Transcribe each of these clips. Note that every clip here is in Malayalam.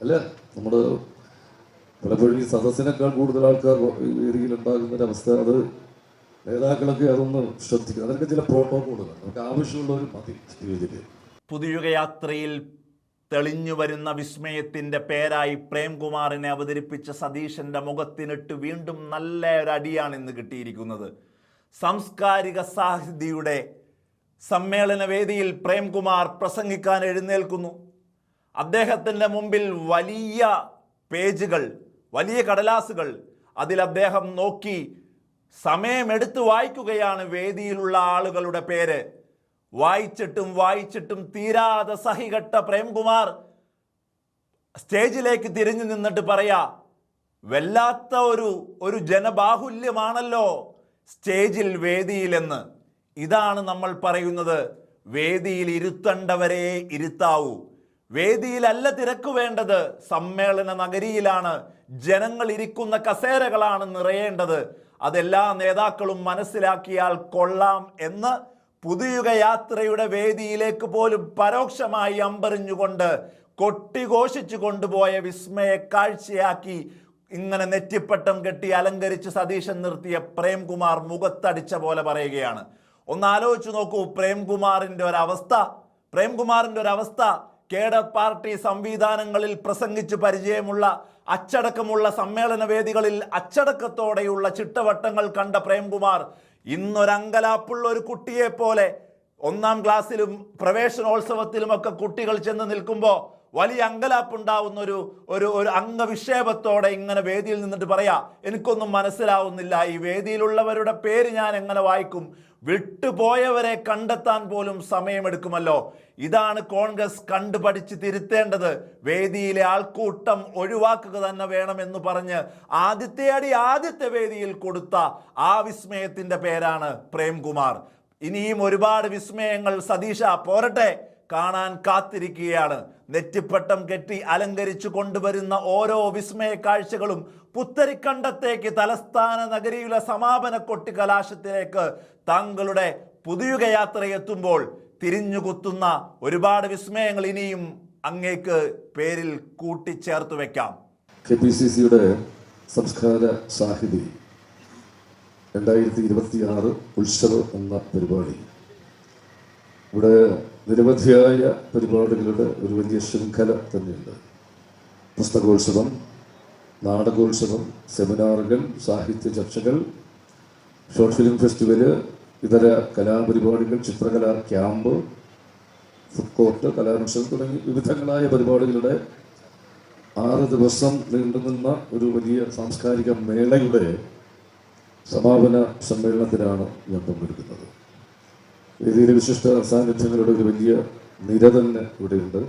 അല്ല, നമ്മുടെ പലപ്പോഴും ഈ സദസ്സിനേക്കാൾ കൂടുതൽ ആൾക്കാർ വേദിയിലുണ്ടാകുന്നൊരവസ്ഥ, അത് നേതാക്കളൊക്കെ അതൊന്ന് ശ്രദ്ധിക്കുക. അതൊക്കെ ചില പ്രോട്ടോക്കോളുകൾ നമുക്ക് ആവശ്യമുള്ളവർ മതി സ്റ്റേജിൽ. പുതുയുഗയാത്രയിൽ തെളിഞ്ഞു വരുന്ന വിസ്മയത്തിൻ്റെ പേരായി പ്രേംകുമാറിനെ അവതരിപ്പിച്ച സതീശൻ്റെ മുഖത്തിനിട്ട് വീണ്ടും നല്ല ഒരു അടിയാണ് ഇന്ന് കിട്ടിയിരിക്കുന്നത്. സാംസ്കാരിക സാഹിതിയുടെ സമ്മേളന വേദിയിൽ പ്രേംകുമാർ പ്രസംഗിക്കാൻ എഴുന്നേൽക്കുന്നു. അദ്ദേഹത്തിൻ്റെ മുമ്പിൽ വലിയ പേജുകൾ, വലിയ കടലാസുകൾ. അതിൽ അദ്ദേഹം നോക്കി സമയമെടുത്ത് വായിക്കുകയാണ് വേദിയിലുള്ള ആളുകളുടെ പേര്. വായിച്ചിട്ടും തീരാതെ സഹികെട്ട പ്രേംകുമാർ സ്റ്റേജിലേക്ക് തിരിഞ്ഞു നിന്നിട്ട് പറയാ, വല്ലാത്ത ഒരു ജനബാഹുല്യമാണല്ലോ സ്റ്റേജിൽ വേദിയിലെന്ന്. ഇതാണ് നമ്മൾ പറയുന്നത്, വേദിയിൽ ഇരുത്തേണ്ടവരെ ഇരുത്താവൂ. വേദിയിലല്ല തിരക്ക് വേണ്ടത്, സമ്മേളന നഗരിയിലാണ്. ജനങ്ങൾ ഇരിക്കുന്ന കസേരകളാണ് നിറയേണ്ടത്. അതെല്ലാ നേതാക്കളും മനസ്സിലാക്കിയാൽ കൊള്ളാം എന്ന് പുതുയുഗയാത്രയുടെ വേദിയിലേക്ക് പോലും പരോക്ഷമായി അമ്പറിഞ്ഞുകൊണ്ട് കൊട്ടിഘോഷിച്ചു കൊണ്ടുപോയ വിസ്മയ കാഴ്ചയാക്കി ഇങ്ങനെ നെറ്റിപ്പട്ടം കെട്ടി അലങ്കരിച്ച് സതീശൻ നിർത്തിയ പ്രേംകുമാർ മുഖത്തടിച്ച പോലെ പറയുകയാണ്. ഒന്ന് ആലോചിച്ച് നോക്കൂ പ്രേംകുമാറിൻ്റെ ഒരവസ്ഥ. കേഡർ പാർട്ടി സംവിധാനങ്ങളിൽ പ്രസംഗിച്ച് പരിചയമുള്ള, അച്ചടക്കമുള്ള സമ്മേളന വേദികളിൽ അച്ചടക്കത്തോടെയുള്ള ചിട്ടവട്ടങ്ങൾ കണ്ട പ്രേംകുമാർ ഇന്നൊരങ്കലാപ്പുള്ള ഒരു കുട്ടിയെ പോലെ 1ാം ക്ലാസ്സിലും പ്രവേശനോത്സവത്തിലുമൊക്കെ കുട്ടികൾ ചെന്ന് നിൽക്കുമ്പോൾ വലിയ അങ്കലാപ്പുണ്ടാവുന്ന ഒരു അംഗവിക്ഷേപത്തോടെ ഇങ്ങനെ വേദിയിൽ നിന്നിട്ട് പറയാ, എനിക്കൊന്നും മനസ്സിലാവുന്നില്ല, ഈ വേദിയിലുള്ളവരുടെ പേര് ഞാൻ എങ്ങനെ വായിക്കും, വിട്ടുപോയവരെ കണ്ടെത്താൻ പോലും സമയമെടുക്കുമല്ലോ. ഇതാണ് കോൺഗ്രസ് കണ്ടുപഠിച്ച് തിരുത്തേണ്ടത്. വേദിയിലെ ആൾക്കൂട്ടം ഒഴിവാക്കുക തന്നെ വേണമെന്ന് പറഞ്ഞ് ആദ്യത്തെ വേദിയിൽ കൊടുത്ത ആ വിസ്മയത്തിൻ്റെ പേരാണ് പ്രേംകുമാർ. ഇനിയും ഒരുപാട് വിസ്മയങ്ങൾ സതീശ പോരട്ടെ, കാണാൻ കാത്തിരിക്കുകയാണ്. നെറ്റിപ്പട്ടം കെട്ടി അലങ്കരിച്ചു കൊണ്ടുവരുന്ന ഓരോ വിസ്മയ കാഴ്ചകളും പുത്തരിക്കണ്ടത്തേക്ക്, തലസ്ഥാന നഗരിയിലെ സമാപന കൊട്ടിക്കലാശത്തിലേക്ക് താങ്കളുടെ പുതുയുഗയാത്ര എത്തുമ്പോൾ തിരിഞ്ഞുകുത്തുന്ന ഒരുപാട് വിസ്മയങ്ങൾ ഇനിയും അങ്ങേക്ക് പേരിൽ കൂട്ടിച്ചേർത്ത് വെക്കാം. KPCCയുടെ സംസ്കാര സാഹിതി 2026 ഉത്സവം എന്ന പരിപാടി, ഇവിടെ നിരവധിയായ പരിപാടികളുടെ ഒരു വലിയ ശൃംഖല തന്നെയുണ്ട്. പുസ്തകോത്സവം, നാടകോത്സവം, സെമിനാറുകൾ, സാഹിത്യ ചർച്ചകൾ, ഷോർട്ട് ഫിലിം ഫെസ്റ്റിവല്, ഇതര കലാപരിപാടികൾ, ചിത്രകലാ ക്യാമ്പ്, ഫുഡ് കോർട്ട്, കലാനുത്സവം തുടങ്ങി വിവിധങ്ങളായ പരിപാടികളുടെ 6 ദിവസം നീണ്ടുനിന്ന ഒരു വലിയ സാംസ്കാരിക മേളയുടെ സമാപന സമ്മേളനത്തിലാണ് ഞാൻ പങ്കെടുക്കുന്നത്. വേദിയിലെ വിശിഷ്ട സാന്നിധ്യങ്ങളുടെ ഒരു വലിയ നിര തന്നെ ഇവിടെയുണ്ട്.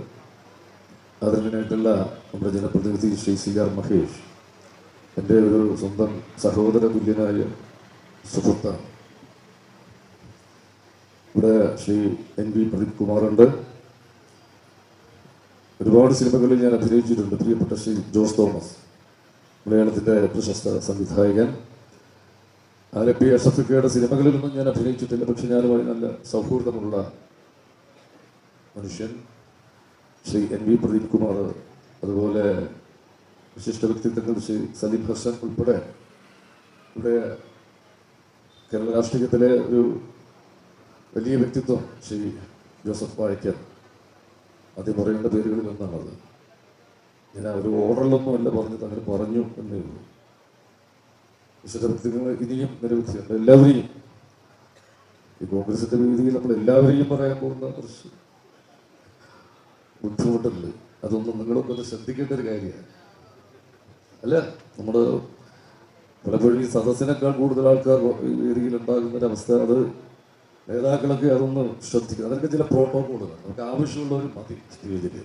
അതിനായിട്ടുള്ള നമ്മുടെ ജനപ്രതിനിധി ശ്രീ CR മഹേഷ്, എൻ്റെ ഒരു സ്വന്തം സഹോദര തുല്യനായ സുഹൃത്താണ്. ഇവിടെ ശ്രീ NV പ്രദീപ് കുമാറുണ്ട്. ഒരുപാട് സിനിമകളിൽ ഞാൻ അഭിനയിച്ചിട്ടുണ്ട്. പ്രിയപ്പെട്ട ശ്രീ ജോസ് തോമസ്, മലയാളത്തിൻ്റെ പ്രശസ്ത സംവിധായകൻ. ആലപ്പി അഷഫിക്കയുടെ സിനിമകളിലൊന്നും ഞാൻ അഭിനയിച്ചിട്ടില്ല, പക്ഷെ ഞാനുമായി നല്ല സൗഹൃദമുള്ള മനുഷ്യൻ ശ്രീ NV പ്രദീപ് കുമാർ, അതുപോലെ വിശിഷ്ട വ്യക്തിത്വങ്ങൾ ശ്രീ സലീം ഹസൻ ഉൾപ്പെടെ ഇവിടെ കേരള രാഷ്ട്രീയത്തിലെ ഒരു വലിയ വ്യക്തിത്വം ശ്രീ ജോസഫ് വാഴക്കൻ. ആദ്യം പറയേണ്ട പേരുകളിൽ ഒന്നാണത്. ഞാൻ ഒരു ഓർഡറിലൊന്നും അല്ല പറഞ്ഞത്, അങ്ങനെ പറഞ്ഞു എന്നേ ഉള്ളൂ. വിശിഷ്ട വ്യക്തിത്വങ്ങൾ ഇനിയും നിരവധിയുണ്ട്. എല്ലാവരെയും ഈ കോൺഗ്രസിന്റെ വേദിയിൽ നമ്മൾ എല്ലാവരെയും പറയാൻ പോകുന്ന കുറച്ച് ബുദ്ധിമുട്ടുണ്ട്. അതൊന്നും നിങ്ങളൊക്കെ ഒന്ന് ശ്രദ്ധിക്കേണ്ട ഒരു കാര്യമാണ്. അല്ല, നമ്മുടെ പലപ്പോഴും ഈ സദസ്സിനേക്കാൾ കൂടുതൽ ആൾക്കാർ വേദിയിലുണ്ടാകുന്നൊരവസ്ഥ, അത് നേതാക്കളൊക്കെ അതൊന്ന് ശ്രദ്ധിക്കുക. അതൊക്കെ ചില പ്രോട്ടോക്കോളുകൾ നമുക്ക് ആവശ്യമുള്ളവർ മതി സ്റ്റേജിൽ.